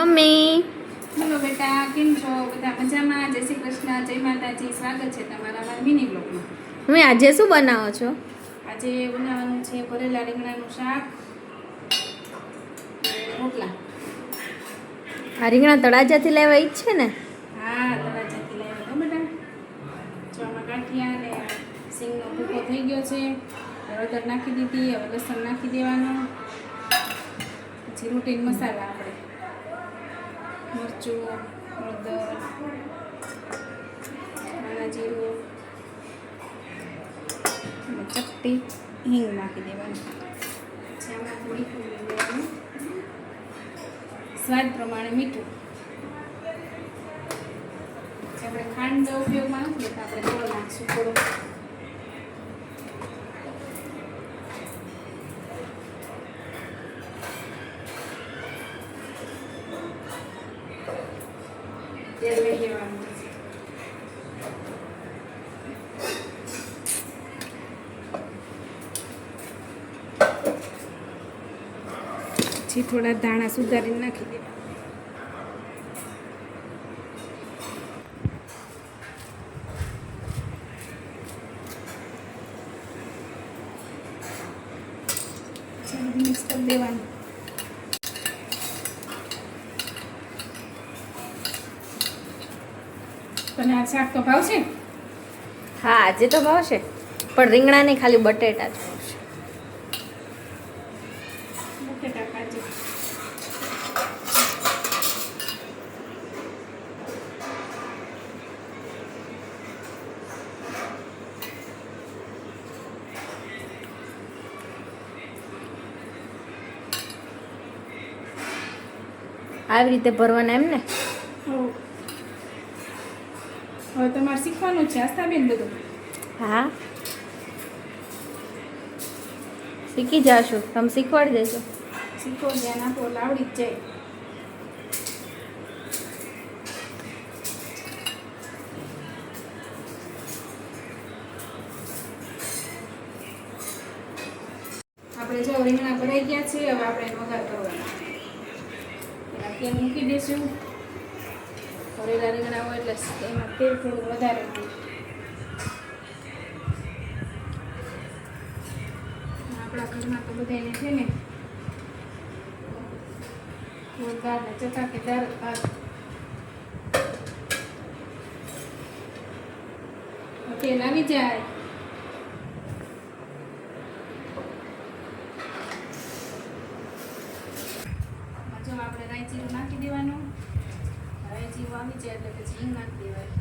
Mummy. Hello બેટા, કેમ છો? બધા મજામાં? જય શ્રી કૃષ્ણ, જય માતાજી. સ્વાગત છે તમારા અમારા મિની બ્લોગમાં. મમ્મી આજે શું બનાવો છો? આજે બનાવવાનું છે ભરેલા રીંગણાનું શાક, રોટલા. આ રીંગણા તળાજાથી લેવા ઈ જ છે ને? હા, તળાજાથી લાવ્યા તો બેટા. જો આમાં ગાંઠિયા ને સિંગનો ભૂકો થઈ ગયો છે. હળદર નાખી દીધી, હવે લસણ નાખી દેવાનું. પછી રૂટીન મસાલા આપણે મરચું, હળદર, ધાણા જીરું અને ચપટી હિંગ નાખી દેવાનું. પછી આમાંથી મીઠું લઈ લેવાનું, સ્વાદ પ્રમાણે મીઠું. પછી આપણે ખાંડ ઉપયોગમાં નથી લેતા, આપણે ગોળ નાખીશું થોડો. તેલ લઈ લેવાનું. પછી થોડા ધાણા સુધારીને નાખી દેવા. મિક્સ કરી દેવાનું. તને આ શાક તો ભાવશે? હા આજે તો ભાવશે, પણ રીંગણા નહીં, ખાલી બટેટા જ ભાવશે. બટેટા કાચી. આવી રીતે ભરવાના એમ ને? હવે તમારે શીખવાનું છે આસ્થાબેન બધું. હા શીખી જાશું, તમે શીખવાડી દેજો. શીખો, ધ્યાન આપો એટલે આવડી જ જાય. આપણે જો રીંગણા ભરાઈ ગયા છે, હવે આપણે એનો વઘાર કરવાનો. તેલ મૂકી દઈશું. ભરેલા રીંગણા હોય એટલે એમાં તેલ થોડું વધારે હોય. આપણા ઘરમાં તો બધાને છે ને જોરદાર ને ચટાકેદાર ભાત. તેલ આવી જાય. જો આપણે રાઈ જીરું નાખી દેવાનું. રાઈ જીરું આવી જાય એટલે પછી હિંગ નાખી દેવાય.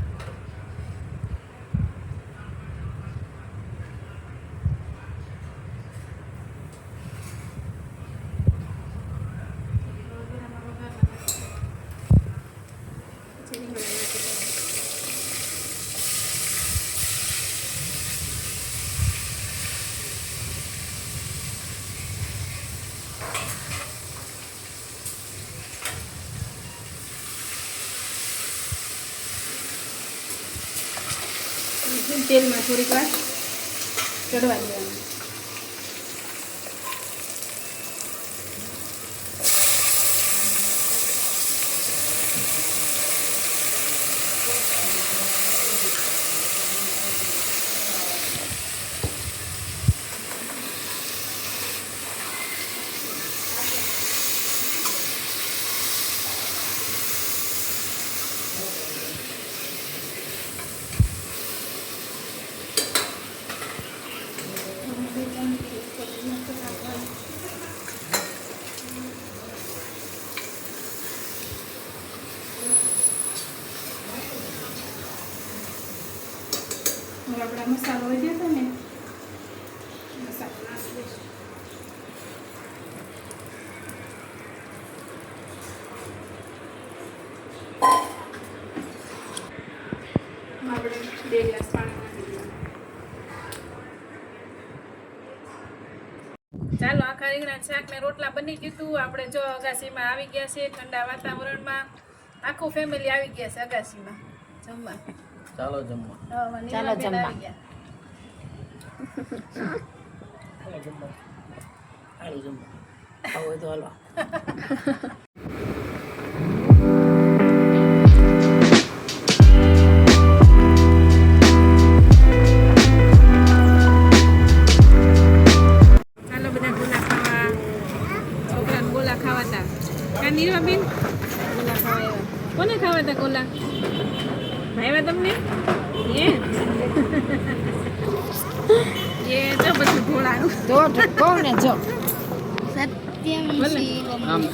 તેલમાં થોડીક વાર ચડવા દેવાનું. આપણા મસાલો વધ્યો હતો ને, મસાલો નાખી દઈશું. આપણે 2 ગ્લાસ પાણી નાખી દઈએ. ચાલો, આખા રીંગણા શાક ને રોટલા બની ગયું હતું. આપણે જો અગાસીમાં આવી ગયા છે, ઠંડા વાતાવરણમાં આખું ફેમિલી આવી ગયા છે અગાસીમાં જમવા. ચાલો જમવા. ચાલો જમવા. હાલો જમવા. આવો તો હાલો. કોલા ખાવા આવ્યા. કોને ખાવા હતા કોલા? ભાવ્યા તમને? એ તો બધું ભોળાનું. જો કહું ને જો ભલે.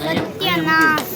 સત્યનાશ